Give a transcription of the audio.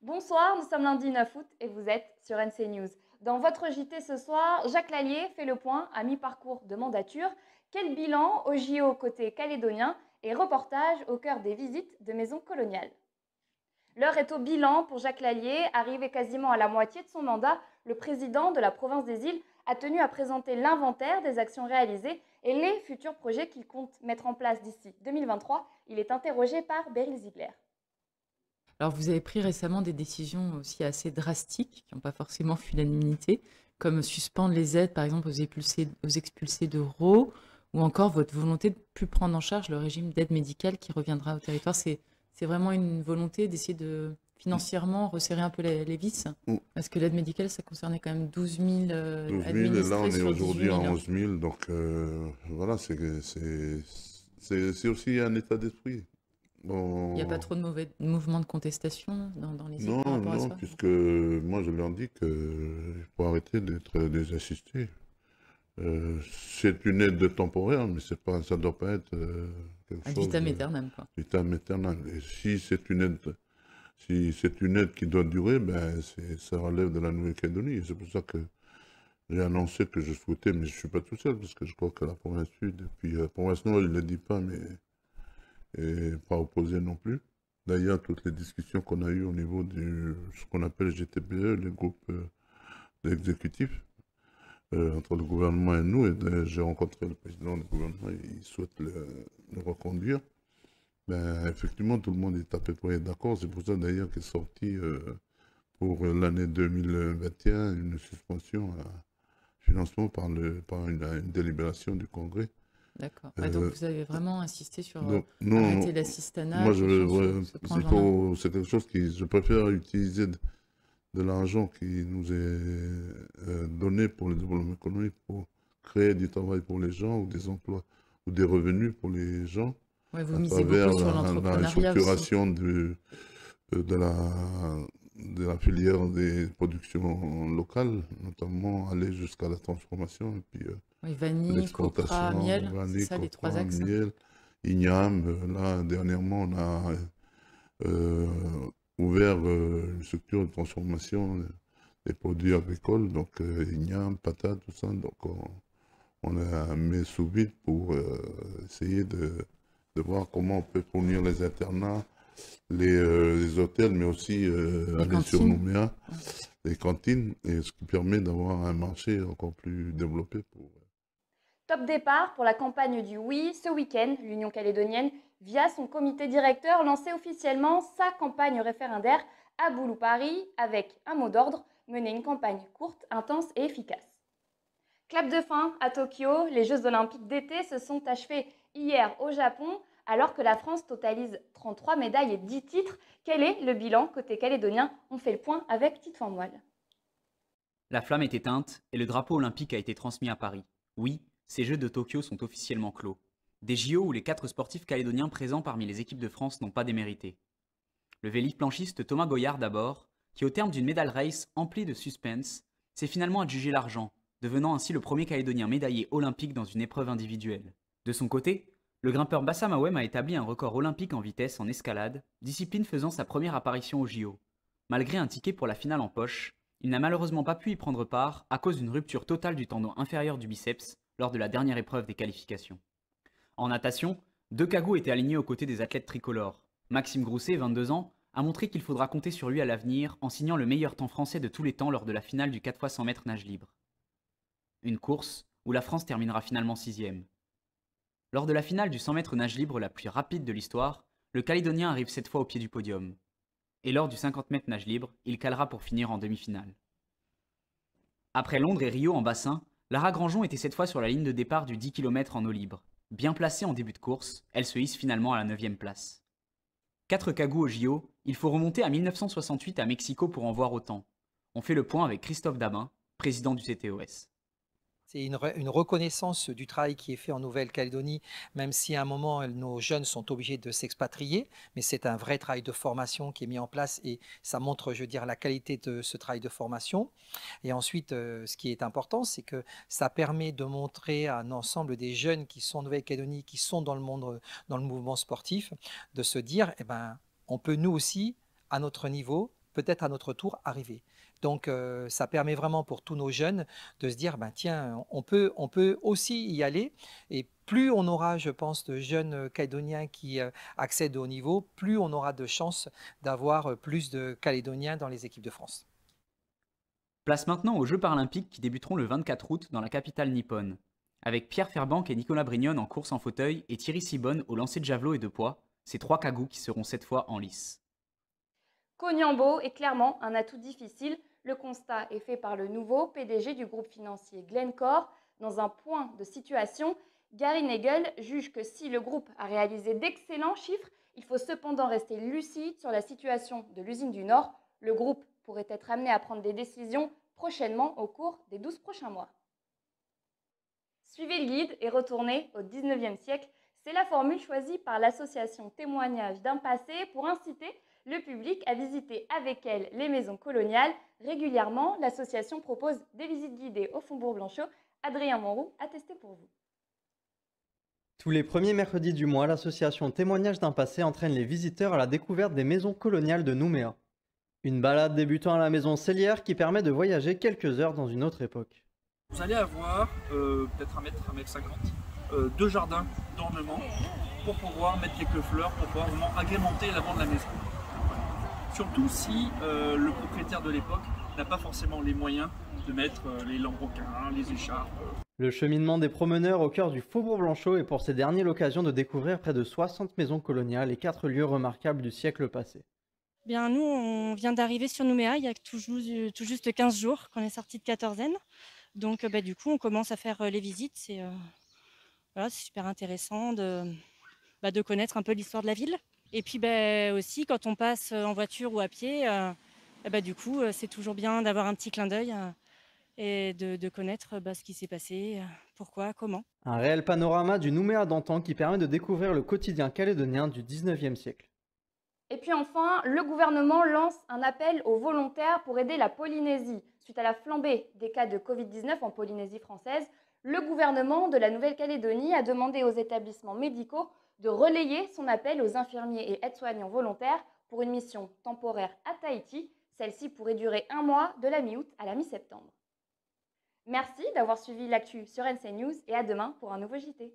Bonsoir, nous sommes lundi 9 août et vous êtes sur NC News. Dans votre JT ce soir, Jacques Lallier fait le point à mi-parcours de mandature. Quel bilan au JO côté calédonien et reportage au cœur des visites de maisons coloniales. L'heure est au bilan pour Jacques Lallier. Arrivé quasiment à la moitié de son mandat, le président de la province des Îles a tenu à présenter l'inventaire des actions réalisées et les futurs projets qu'il compte mettre en place d'ici 2023. Il est interrogé par Beryl Ziegler. Alors, vous avez pris récemment des décisions aussi assez drastiques, qui n'ont pas forcément fui l'unanimité, comme suspendre les aides, par exemple, aux expulsés de Rho, ou encore votre volonté de ne plus prendre en charge le régime d'aide médicale qui reviendra au territoire. C'est vraiment une volonté d'essayer de financièrement resserrer un peu les vis, Mm. parce que l'aide médicale, ça concernait quand même 12 000 12 000, et là on administrés est sur 18 aujourd'hui à 000. 11 000, donc voilà, c'est aussi un état d'esprit. Il n'y a pas Bon, trop de mauvais mouvements de contestation dans les îles non, par rapport à non, ça? puisque moi je leur dis qu'il faut arrêter d'être des assistés. C'est une aide temporaire, mais c'est pas, ça ne doit pas être quelque Ad chose vitam aeternam, quoi. vitam aeternam. Et si c'est une aide qui doit durer, ben ça relève de la Nouvelle-Calédonie. Et c'est pour ça que j'ai annoncé que je souhaitais, mais je ne suis pas tout seul, parce que je crois que la province sud, et puis la province nord, il ne le dit pas, mais et pas opposé non plus. D'ailleurs, toutes les discussions qu'on a eues au niveau de ce qu'on appelle GTBE, les groupes exécutifs, entre le gouvernement et nous, et j'ai rencontré le président du gouvernement, et il souhaite le reconduire. Ben, effectivement, tout le monde est à peu près d'accord. C'est pour ça d'ailleurs qu'est sorti pour l'année 2021 une suspension à financement par une délibération du Congrès. D'accord. Ah, donc Euh, vous avez vraiment insisté sur donc, non, arrêter l'assistanat, moi, attention ouais, se prendre en main. c'est quelque chose je préfère utiliser de l'argent qui nous est donné pour le développement économique, pour créer du travail pour les gens, ou des emplois, ou des revenus pour les gens, Ouais, vous à misez travers beaucoup sur la l'entrepreneuriat aussi. structuration de la filière des productions locales, notamment aller jusqu'à la transformation, et puis Oui, vanille, copra, l'exportation, miel, c'est vanille, ça les trois coprin, axes. miel, igname. Là, dernièrement, on a euh, ouvert une structure de transformation des produits agricoles, donc igname, patates, tout ça. Donc, on a mis sous vide pour essayer de voir comment on peut fournir les internats, les hôtels, mais aussi Les aller sur cantines. Nouméa, Ouais. les cantines, et ce qui permet d'avoir un marché encore plus développé pour. Top départ pour la campagne du Oui ce week-end. L'Union calédonienne, via son comité directeur, lançait officiellement sa campagne référendaire à Boulou-Paris avec un mot d'ordre, mener une campagne courte, intense et efficace. Clap de fin à Tokyo, les Jeux olympiques d'été se sont achevés hier au Japon alors que la France totalise 33 médailles et 10 titres. Quel est le bilan côté calédonien? On fait le point avec Tite Moelle. La flamme est éteinte et le drapeau olympique a été transmis à Paris. Oui, ces Jeux de Tokyo sont officiellement clos. Des JO où les 4 sportifs calédoniens présents parmi les équipes de France n'ont pas démérité. Le véliplanchiste Thomas Goyard d'abord, qui au terme d'une medal race emplie de suspense, s'est finalement adjugé l'argent, devenant ainsi le premier calédonien médaillé olympique dans une épreuve individuelle. De son côté, le grimpeur Bassam Awem a établi un record olympique en vitesse en escalade, discipline faisant sa première apparition aux JO. Malgré un ticket pour la finale en poche, il n'a malheureusement pas pu y prendre part à cause d'une rupture totale du tendon inférieur du biceps lors de la dernière épreuve des qualifications. En natation, 2 cagous étaient alignés aux côtés des athlètes tricolores. Maxime Grousset, 22 ans, a montré qu'il faudra compter sur lui à l'avenir en signant le meilleur temps français de tous les temps lors de la finale du 4 x 100 mètres nage libre. Une course où la France terminera finalement 6e. Lors de la finale du 100 mètres nage libre la plus rapide de l'histoire, le Calédonien arrive cette fois au pied du podium. Et lors du 50 mètres nage libre, il calera pour finir en demi-finale. Après Londres et Rio en bassin, Lara Grangeon était cette fois sur la ligne de départ du 10 km en eau libre. Bien placée en début de course, elle se hisse finalement à la 9e place. 4 cagous au JO, il faut remonter à 1968 à Mexico pour en voir autant. On fait le point avec Christophe Dabin, président du CTOS. C'est une reconnaissance du travail qui est fait en Nouvelle-Calédonie, même si à un moment, nos jeunes sont obligés de s'expatrier, mais c'est un vrai travail de formation qui est mis en place et ça montre, je veux dire, la qualité de ce travail de formation. Et ensuite, ce qui est important, c'est que ça permet de montrer à un ensemble des jeunes qui sont en Nouvelle-Calédonie, qui sont dans le monde, dans le mouvement sportif, de se dire, eh ben, on peut nous aussi, à notre niveau, peut-être à notre tour arriver. Donc ça permet vraiment pour tous nos jeunes de se dire, ben, tiens, on peut aussi y aller. Et plus on aura, je pense, de jeunes Calédoniens qui accèdent au haut niveau, plus on aura de chances d'avoir plus de Calédoniens dans les équipes de France. Place maintenant aux Jeux paralympiques qui débuteront le 24 août dans la capitale nippone. Avec Pierre Ferbank et Nicolas Brignone en course en fauteuil et Thierry Sibonne au lancer de javelot et de poids, c'est 3 cagous qui seront cette fois en lice. Cognambo est clairement un atout difficile. Le constat est fait par le nouveau PDG du groupe financier Glencore. Dans un point de situation, Gary Nagel juge que si le groupe a réalisé d'excellents chiffres, il faut cependant rester lucide sur la situation de l'usine du Nord. Le groupe pourrait être amené à prendre des décisions prochainement au cours des 12 prochains mois. Suivez le guide et retournez au 19e siècle. C'est la formule choisie par l'association Témoignage d'un passé pour inciter le public à visiter avec elle les maisons coloniales. Régulièrement, l'association propose des visites guidées au Faubourg Blanchot. Adrien Monroux a testé pour vous. Tous les premiers mercredis du mois, l'association Témoignage d'un passé entraîne les visiteurs à la découverte des maisons coloniales de Nouméa. Une balade débutant à la maison Cellière qui permet de voyager quelques heures dans une autre époque. Vous allez avoir peut-être 1 mètre 50, 2 jardins d'ornement pour pouvoir mettre quelques fleurs, pour pouvoir vraiment agrémenter l'avant de la maison. Surtout si le propriétaire de l'époque n'a pas forcément les moyens de mettre les lambrequins, les écharpes. Le cheminement des promeneurs au cœur du Faubourg Blanchot est pour ces derniers l'occasion de découvrir près de 60 maisons coloniales et 4 lieux remarquables du siècle passé. Bien, nous, on vient d'arriver sur Nouméa il y a tout juste 15 jours qu'on est sorti de quatorzaine. Donc du coup, on commence à faire les visites. C'est super intéressant de connaître un peu l'histoire de la ville. Et puis aussi, quand on passe en voiture ou à pied, du coup, c'est toujours bien d'avoir un petit clin d'œil et de connaître ce qui s'est passé, pourquoi, comment. Un réel panorama du Nouméa d'antan qui permet de découvrir le quotidien calédonien du 19e siècle. Et puis enfin, le gouvernement lance un appel aux volontaires pour aider la Polynésie. Suite à la flambée des cas de Covid-19 en Polynésie française, le gouvernement de la Nouvelle-Calédonie a demandé aux établissements médicaux de relayer son appel aux infirmiers et aides-soignants volontaires pour une mission temporaire à Tahiti. Celle-ci pourrait durer 1 mois de la mi-août à la mi-septembre. Merci d'avoir suivi l'actu sur NC News et à demain pour un nouveau JT.